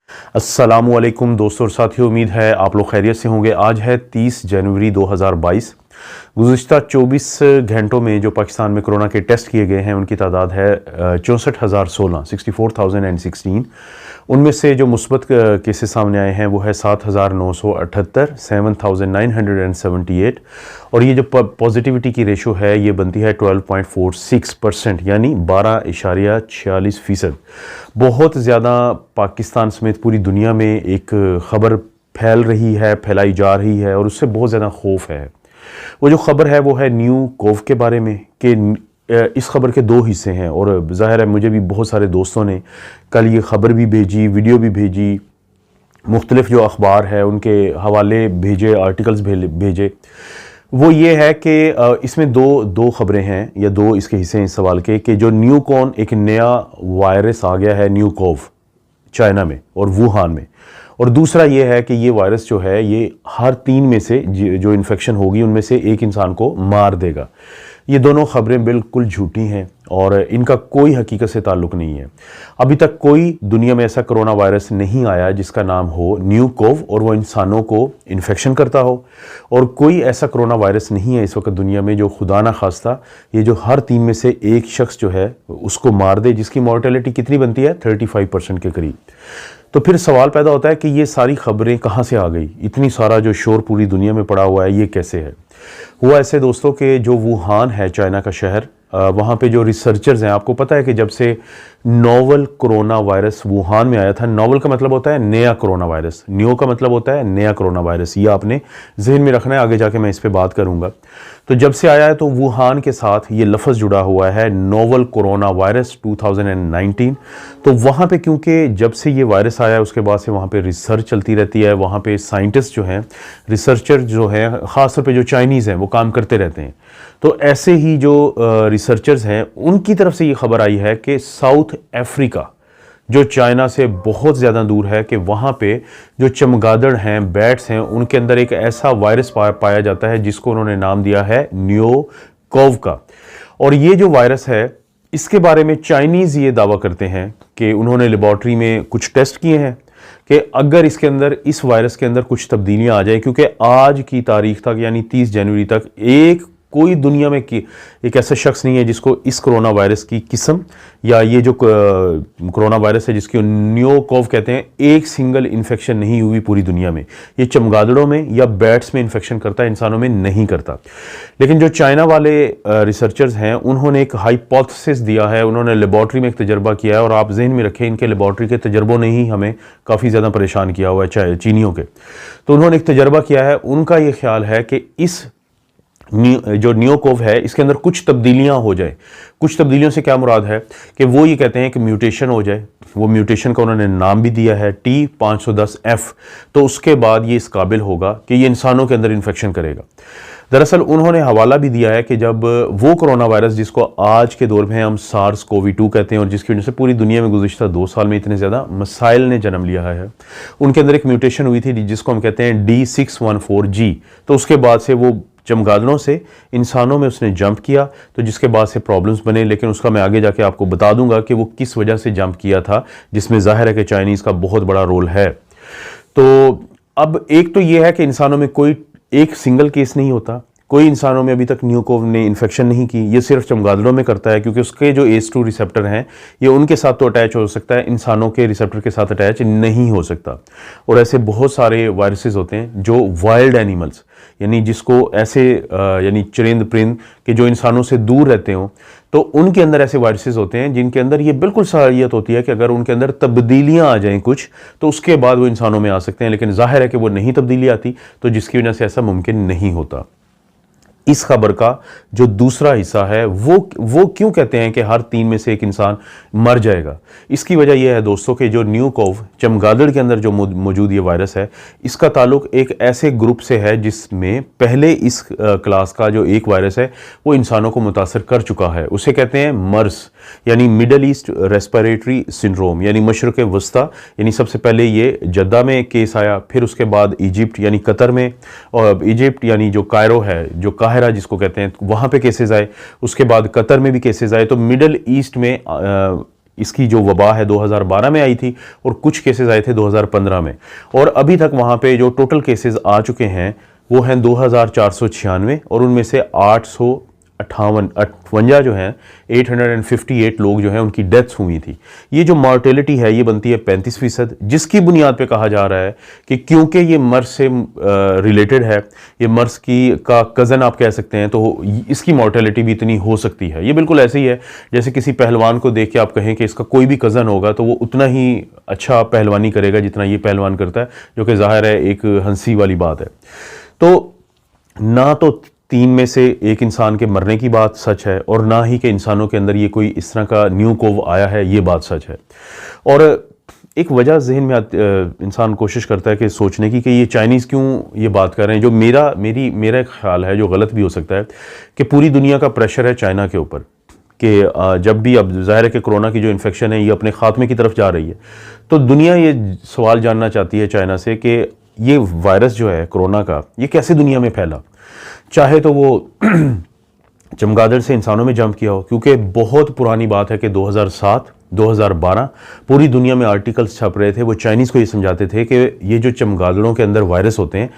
अस्सलामुअलैकुम दोस्तों और साथियों, उम्मीद है आप लोग खैरियत से होंगे। आज है 30 जनवरी 2022। गुज़िश्ता 24 घंटों में जो पाकिस्तान में कोरोना के टेस्ट किए गए हैं उनकी तादाद है 64,016 64,016। उनमें से जो मुस्बत केसेस सामने आए हैं वो है 7,978 7,978। और ये जो पॉजिटिविटी की रेशो है ये बनती है 12.46%, यानी 12.46%। बहुत ज़्यादा पाकिस्तान समेत पूरी दुनिया में एक ख़बर फैलाई जा रही है और उससे बहुत ज़्यादा खौफ है। वो जो ख़बर है वो है न्यू कोव के बारे में कि इस खबर के दो हिस्से हैं और ज़ाहिर है मुझे भी बहुत सारे दोस्तों ने कल ये ख़बर भी भेजी, वीडियो भी भेजी, मुख्तलिफ जो अखबार है उनके हवाले भेजे, आर्टिकल्स भेजे। वो ये है कि इसमें दो खबरें हैं या दो इसके हिस्से हैं इस सवाल के कि जो न्यू कॉन एक नया वायरस आ गया है न्यू कोव चाइना में और वुहान में, और दूसरा ये है कि ये वायरस जो है ये हर 3 में से जो इन्फेक्शन होगी उनमें से एक इंसान को मार देगा। ये दोनों खबरें बिल्कुल झूठी हैं और इनका कोई हकीकत से ताल्लुक़ नहीं है। अभी तक कोई दुनिया में ऐसा कोरोना वायरस नहीं आया जिसका नाम हो न्यू कोव और वो इंसानों को इन्फेक्शन करता हो, और कोई ऐसा कोरोना वायरस नहीं है इस वक्त दुनिया में जो खुदा ना खास्ता ये जो हर 3 में से एक शख्स जो है उसको मार दे, जिसकी मॉर्टेलिटी कितनी बनती है 35% के करीब। तो फिर सवाल पैदा होता है कि ये सारी खबरें कहाँ से आ गई, इतनी सारा जो शोर पूरी दुनिया में पड़ा हुआ है ये कैसे है। हुआ ऐसे दोस्तों के जो वुहान है चाइना का शहर, वहाँ पे जो रिसर्चर्स हैं, आपको पता है कि जब से नोवल कोरोना वायरस वुहान में आया था, नोवल का मतलब होता है नया कोरोना वायरस, न्यू का मतलब होता है नया कोरोना वायरस, ये आपने जहन में रखना है, आगे जाके मैं इस पर बात करूँगा। तो जब से आया है तो वुहान के साथ ये लफ्ज़ जुड़ा हुआ है नोवल कोरोना वायरस 2019। तो वहाँ पे क्योंकि जब से ये वायरस आया उसके बाद से वहाँ पे रिसर्च चलती रहती है, वहाँ पे साइंटिस्ट जो हैं, रिसर्चर जो हैं, ख़ासतौर पे जो चाइनीज़ हैं वो काम करते रहते हैं। तो ऐसे ही जो रिसर्चर्स हैं उनकी तरफ से ये खबर आई है कि साउथ अफ्रीका जो चाइना से बहुत ज़्यादा दूर है कि वहाँ पे जो चमगादड़ हैं, बैट्स हैं, उनके अंदर एक ऐसा वायरस पाया जाता है जिसको उन्होंने नाम दिया है न्यू कोव का। और ये जो वायरस है इसके बारे में चाइनीज़ ये दावा करते हैं कि उन्होंने लेबॉर्ट्री में कुछ टेस्ट किए हैं कि अगर इसके अंदर, इस वायरस के अंदर कुछ तब्दीलियां आ जाए, क्योंकि आज की तारीख तक यानी 30 जनवरी तक कोई दुनिया में एक ऐसा शख्स नहीं है जिसको इस कोरोना वायरस की किस्म या ये जो कोरोना वायरस है जिसकी न्यू कोव कहते हैं, एक सिंगल इन्फेक्शन नहीं हुई पूरी दुनिया में। ये चमगादड़ों में या बैट्स में इन्फेक्शन करता है, इंसानों में नहीं करता। लेकिन जो चाइना वाले रिसर्चर्स हैं उन्होंने एक हाइपोथेसिस दिया है, उन्होंने लेबॉर्ट्री में एक तजर्बा किया है, और आप जहन में रखें इनके लेबॉर्ट्री के तजर्बों ने ही हमें काफ़ी ज़्यादा परेशान किया हुआ है चीनियों के। तो उन्होंने एक तजर्बा किया है, उनका ये ख्याल है कि इस जो न्यू कोव है इसके अंदर कुछ तब्दीलियां हो जाए। कुछ तब्दीलियों से क्या मुराद है कि वो ये कहते हैं कि म्यूटेशन हो जाए। वो म्यूटेशन का उन्होंने नाम भी दिया है T510F। तो उसके बाद ये इस काबिल होगा कि ये इंसानों के अंदर इन्फेक्शन करेगा। दरअसल उन्होंने हवाला भी दिया है कि जब वो कोरोना वायरस जिसको आज के दौर में हम सार्स कोवी 2 कहते हैं और जिसकी वजह से पूरी दुनिया में गुज़िश्ता 2 साल में इतने ज़्यादा मसाइल ने जन्म लिया है, उनके अंदर एक म्यूटेशन हुई थी जिसको हम कहते हैं D614G। तो उसके बाद से वो चमगादड़ों से इंसानों में उसने जंप किया, तो जिसके बाद से प्रॉब्लम्स बने। लेकिन उसका मैं आगे जाके आपको बता दूंगा कि वो किस वजह से जंप किया था, जिसमें जाहिर है कि चाइनीज़ का बहुत बड़ा रोल है। तो अब एक तो ये है कि इंसानों में कोई एक सिंगल केस नहीं होता, कोई इंसानों में अभी तक न्यू कोव ने इन्फेक्शन नहीं की, ये सिर्फ चमगादड़ों में करता है क्योंकि उसके जो ACE2 रिसेप्टर हैं ये उनके साथ तो अटैच हो सकता है, इंसानों के रिसेप्टर के साथ अटैच नहीं हो सकता। और ऐसे बहुत सारे वायरसेस होते हैं जो वाइल्ड एनिमल्स, यानी जिसको ऐसे यानी चरिंद परिंद के जो इंसानों से दूर रहते हों, तो उनके अंदर ऐसे वायरसेस होते हैं जिनके अंदर ये बिल्कुल सलाहियत होती है कि अगर उनके अंदर तब्दीलियां आ जाएं कुछ, तो उसके बाद वो इंसानों में आ सकते हैं। लेकिन जाहिर है कि वो नहीं तब्दीली आती, तो जिसकी वजह से ऐसा मुमकिन नहीं होता। इस खबर का जो दूसरा हिस्सा है वो क्यों कहते हैं कि हर 3 में से एक इंसान मर जाएगा। इसकी वजह यह है दोस्तों कि जो न्यू कोव चमगादड़ के अंदर जो मौजूद ये वायरस है, इसका ताल्लुक एक ऐसे ग्रुप से है जिसमें पहले इस क्लास का जो एक वायरस है वो इंसानों को मुतासर कर चुका है। उसे कहते हैं मर्स, यानी मिडल ईस्ट रेस्पिरेटरी सिंड्रोम, यानी मशरक़ वस्ता। यानी सबसे पहले ये जद्दा में केस आया, फिर उसके बाद इजिप्ट यानी कतर में, और इजिप्ट यानी जो कायरो है, जो काहिरा जिसको कहते हैं, वहाँ पे केसेस आए। उसके बाद कतर में भी केसेस आए। तो मिडल ईस्ट में इसकी जो वबा है 2012 में आई थी और कुछ केसेस आए थे 2015 में, और अभी तक वहाँ पे जो टोटल केसेस आ चुके हैं वो हैं 2496, और उनमें से 858 जो हैं 858 लोग जो हैं उनकी डेथ्स हुई थी। ये जो मॉर्टेलिटी है ये बनती है 35%, जिसकी बुनियाद पे कहा जा रहा है कि क्योंकि ये मर्स से रिलेटेड है, ये मर्स का कज़न आप कह सकते हैं, तो इसकी मॉर्टेलिटी भी इतनी हो सकती है। ये बिल्कुल ऐसे ही है जैसे किसी पहलवान को देख के आप कहें कि इसका कोई भी कज़न होगा तो वो उतना ही अच्छा पहलवानी करेगा जितना ये पहलवान करता है, जो कि ज़ाहिर है एक हंसी वाली बात है। तो ना तो 3 में से एक इंसान के मरने की बात सच है, और ना ही कि इंसानों के अंदर ये कोई इस तरह का न्यू कोव आया है, ये बात सच है। और एक वजह जहन में इंसान कोशिश करता है कि सोचने की कि ये चाइनीज़ क्यों ये बात कर रहे हैं, जो मेरा एक ख्याल है, जो गलत भी हो सकता है, कि पूरी दुनिया का प्रेशर है चाइना के ऊपर कि जब भी अब ज़ाहिर है कि कोरोना की जो इन्फेक्शन है ये अपने ख़ात्मे की तरफ जा रही है, तो दुनिया ये सवाल जानना चाहती है चाइना से कि ये वायरस जो है कोरोना का, ये कैसे दुनिया में फैला। चाहे तो वो चमगादड़ से इंसानों में जंप किया हो, क्योंकि बहुत पुरानी बात है कि 2007 2012 पूरी दुनिया में आर्टिकल्स छप रहे थे, वो चाइनीज़ को ये समझाते थे कि ये जो चमगादड़ों के अंदर वायरस होते हैं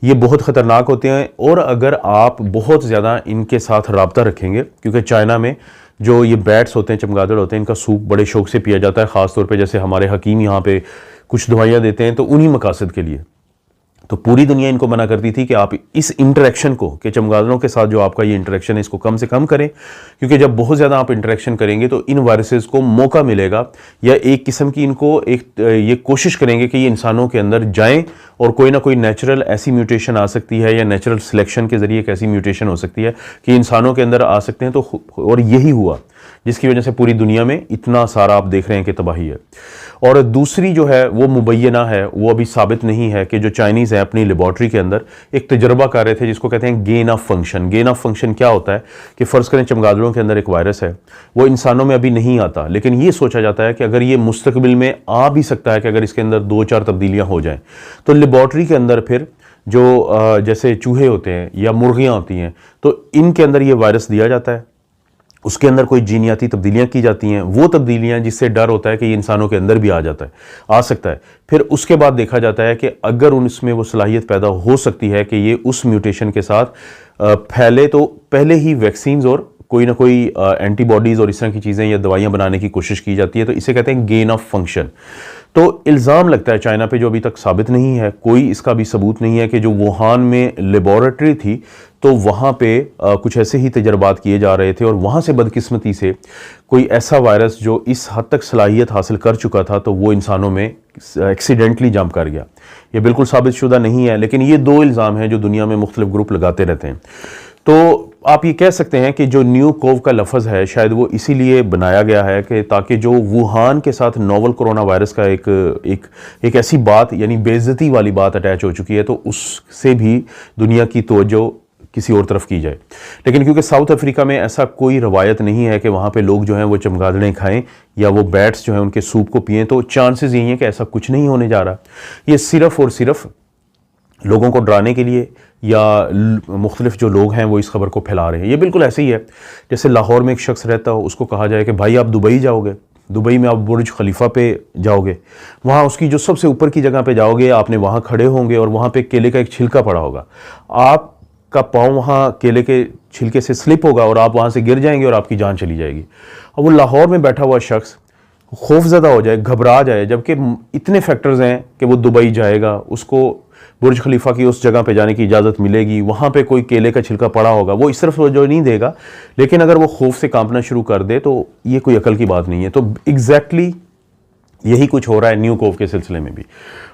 ये बहुत ख़तरनाक होते हैं, और अगर आप बहुत ज़्यादा इनके साथ रब्ता रखेंगे, क्योंकि चाइना में जो ये बैट्स होते हैं, चमगादड़ होते हैं, इनका सूप बड़े शौक से पिया जाता है, ख़ास तौर पे जैसे हमारे हकीम यहाँ पे कुछ दवाइयाँ देते हैं तो उन्हीं मकासद के लिए। तो पूरी दुनिया इनको मना करती थी कि आप इस इंटरेक्शन को, कि चमगादड़ों के साथ जो आपका ये इंटरेक्शन है इसको कम से कम करें, क्योंकि जब बहुत ज़्यादा आप इंटरेक्शन करेंगे तो इन वायरसेस को मौका मिलेगा, या एक किस्म की इनको ये कोशिश करेंगे कि ये इंसानों के अंदर जाएं, और कोई ना कोई नेचुरल ऐसी म्यूटेशन आ सकती है, या नेचुरल सिलेक्शन के ज़रिए एक ऐसी म्यूटेशन हो सकती है कि इंसानों के अंदर आ सकते हैं। तो और यही हुआ जिसकी वजह से पूरी दुनिया में इतना सारा आप देख रहे हैं कि तबाही है। और दूसरी जो है वो मुबैना है, वो अभी साबित नहीं है, कि जो चाइनीज़ हैं अपनी लेबॉर्ट्री के अंदर एक तजर्बा कर रहे थे जिसको कहते हैं gain of function. Gain of function क्या होता है कि फ़र्ज़ करें चमगादड़ों के अंदर एक वायरस है, वो इंसानों में अभी नहीं आता, लेकिन ये सोचा जाता है कि अगर ये मुस्तकबिल में आ भी सकता है, कि अगर इसके अंदर 2-4 तब्दीलियाँ हो जाएँ, तो लेबॉर्ट्री के अंदर फिर जो जैसे चूहे होते हैं या मुर्गियाँ होती हैं, तो इनके अंदर ये वायरस दिया जाता है, उसके अंदर कोई जीनियाती तब्दीलियाँ की जाती हैं, वो तब्दीलियाँ जिससे डर होता है कि ये इंसानों के अंदर भी आ सकता है। फिर उसके बाद देखा जाता है कि अगर उनमें वो सलाहियत पैदा हो सकती है कि ये उस म्यूटेशन के साथ फैले, तो पहले ही वैक्सीन्स और कोई ना कोई एंटीबॉडीज़ और इस तरह की चीज़ें या दवाइयाँ बनाने की कोशिश की जाती है। तो इसे कहते हैं गेन ऑफ फंक्शन। तो इल्ज़ाम लगता है चाइना पे, जो अभी तक साबित नहीं है, कोई इसका भी सबूत नहीं है, कि जो वुहान में लेबॉरेटरी थी तो वहाँ पे कुछ ऐसे ही तजर्बात किए जा रहे थे, और वहाँ से बदकिस्मती से कोई ऐसा वायरस जो इस हद तक सलाहियत हासिल कर चुका था तो वो इंसानों में एक्सीडेंटली जंप कर गया। ये बिल्कुल साबित शुदा नहीं है, लेकिन ये 2 इल्ज़ाम हैं जो दुनिया में मुख्तलिफ ग्रुप लगाते रहते हैं। तो आप ये कह सकते हैं कि जो न्यू कोव का लफ्ज़ है शायद वो इसीलिए बनाया गया है कि ताकि जो वुहान के साथ नोवल कोरोना वायरस का एक ऐसी बात, यानी बेइज्जती वाली बात अटैच हो चुकी है, तो उससे भी दुनिया की तवज्जो किसी और तरफ की जाए। लेकिन क्योंकि साउथ अफ्रीका में ऐसा कोई रवायत नहीं है कि वहाँ पे लोग जो हैं वो चमगादड़ें खाएं या वो बैट्स जो हैं उनके सूप को पिएं, तो चांसेस यही हैं कि ऐसा कुछ नहीं होने जा रहा। ये सिर्फ़ और सिर्फ लोगों को डराने के लिए, या मुख्तलिफ जो लोग हैं वो इस खबर को फैला रहे हैं। ये बिल्कुल ऐसे ही है जैसे लाहौर में एक शख्स रहता हो, उसको कहा जाए कि भाई आप दुबई जाओगे, दुबई में आप बुर्ज खलीफा पे जाओगे, वहाँ उसकी जो सबसे ऊपर की जगह पे जाओगे, आपने वहाँ खड़े होंगे और वहाँ पे केले का एक छिलका पड़ा होगा, आपका पाँव वहाँ केले के छिलके से स्लिप होगा और आप वहाँ से गिर जाएंगे और आपकी जान चली जाएगी। अब वो लाहौर में बैठा हुआ शख्स खौफज़दा हो जाए, घबरा जाए, जबकि इतने फैक्टर्स हैं कि वो दुबई जाएगा, उसको बुर्ज खलीफा की उस जगह पे जाने की इजाज़त मिलेगी, वहाँ पे कोई केले का छिलका पड़ा होगा, वो इस तरफ जो नहीं देगा, लेकिन अगर वो खौफ से कांपना शुरू कर दे तो ये कोई अकल की बात नहीं है। तो एग्जैक्टली यही कुछ हो रहा है न्यू कोव के सिलसिले में भी।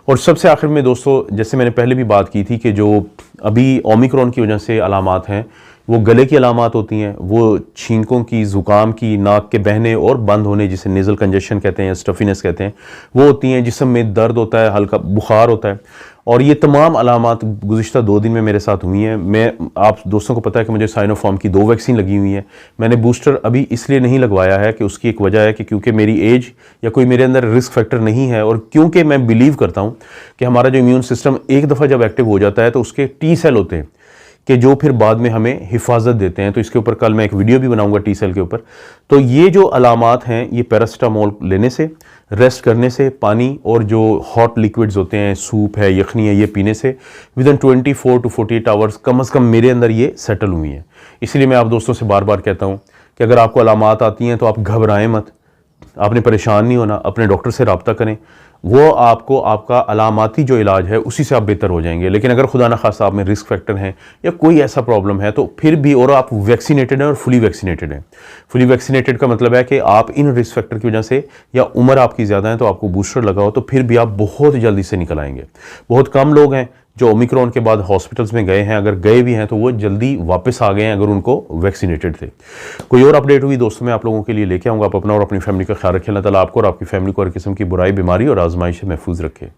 और सबसे आखिर में दोस्तों, जैसे मैंने पहले भी बात की थी कि जो अभी ओमिक्रॉन की वजह से अलामात हैं, वो गले की अलामात होती हैं, वो छींकों की, ज़ुकाम की, नाक के बहने और बंद होने, जिसे नेज़ल कंजेशन कहते हैं, स्टफीनेस कहते हैं, वो होती हैं। जिस्म में दर्द होता है, हल्का बुखार होता है, और ये तमाम अलामात गुज़िश्ता 2 दिन में मेरे साथ हुई हैं। आप दोस्तों को पता है कि मुझे साइनोफार्म की 2 वैक्सीन लगी हुई हैं। मैंने बूस्टर अभी इसलिए नहीं लगवाया है कि उसकी एक वजह है कि क्योंकि मेरी एज या कोई मेरे अंदर रिस्क फैक्टर नहीं है, और क्योंकि मैं बिलीव करता हूँ कि हमारा जो इम्यून सिस्टम एक दफ़ा जब एक्टिव हो जाता है तो उसके टी सेल होते हैं, कि जो फिर बाद में हमें हिफाजत देते हैं। तो इसके ऊपर कल मैं एक वीडियो भी बनाऊंगा टी सेल के ऊपर। तो ये जो अलामात हैं, ये पैरासिटामोल लेने से, रेस्ट करने से, पानी और जो हॉट लिक्विड्स होते हैं, सूप है, यखनी है, ये पीने से विद इन 24 to 48 आवर्स कम से कम मेरे अंदर ये सेटल हुई है। इसलिए मैं आप दोस्तों से बार बार कहता हूँ कि अगर आपको अलामात आती हैं तो आप घबराएं मत, आपने परेशान नहीं होना, अपने डॉक्टर से रब्ता करें, वो आपको आपका अलामाती जो इलाज है उसी से आप बेहतर हो जाएंगे। लेकिन अगर खुदा न खास्ता आप में रिस्क फैक्टर हैं या कोई ऐसा प्रॉब्लम है तो फिर भी, और आप वैक्सीनेटेड हैं और फुली वैक्सीनेटेड हैं। फुली वैक्सीनेटेड का मतलब है कि आप इन रिस्क फैक्टर की वजह से या उम्र आपकी ज़्यादा है तो आपको बूस्टर लगाओ, तो फिर भी आप बहुत जल्दी से निकल आएंगे। बहुत कम लोग हैं जो ओमिक्रॉन के बाद हॉस्पिटल्स में गए हैं, अगर गए भी हैं तो वो जल्दी वापस आ गए हैं अगर उनको वैक्सीनेटेड थे। कोई और अपडेट हुई दोस्तों मैं आप लोगों के लिए लेके आऊँगा। आप अपना और अपनी फैमिली का ख्याल रखें। अल्लाह ताला आपको और आपकी फैमिली को हर किस्म की बुराई, बीमारी और आजमाइश से महफूज रखे।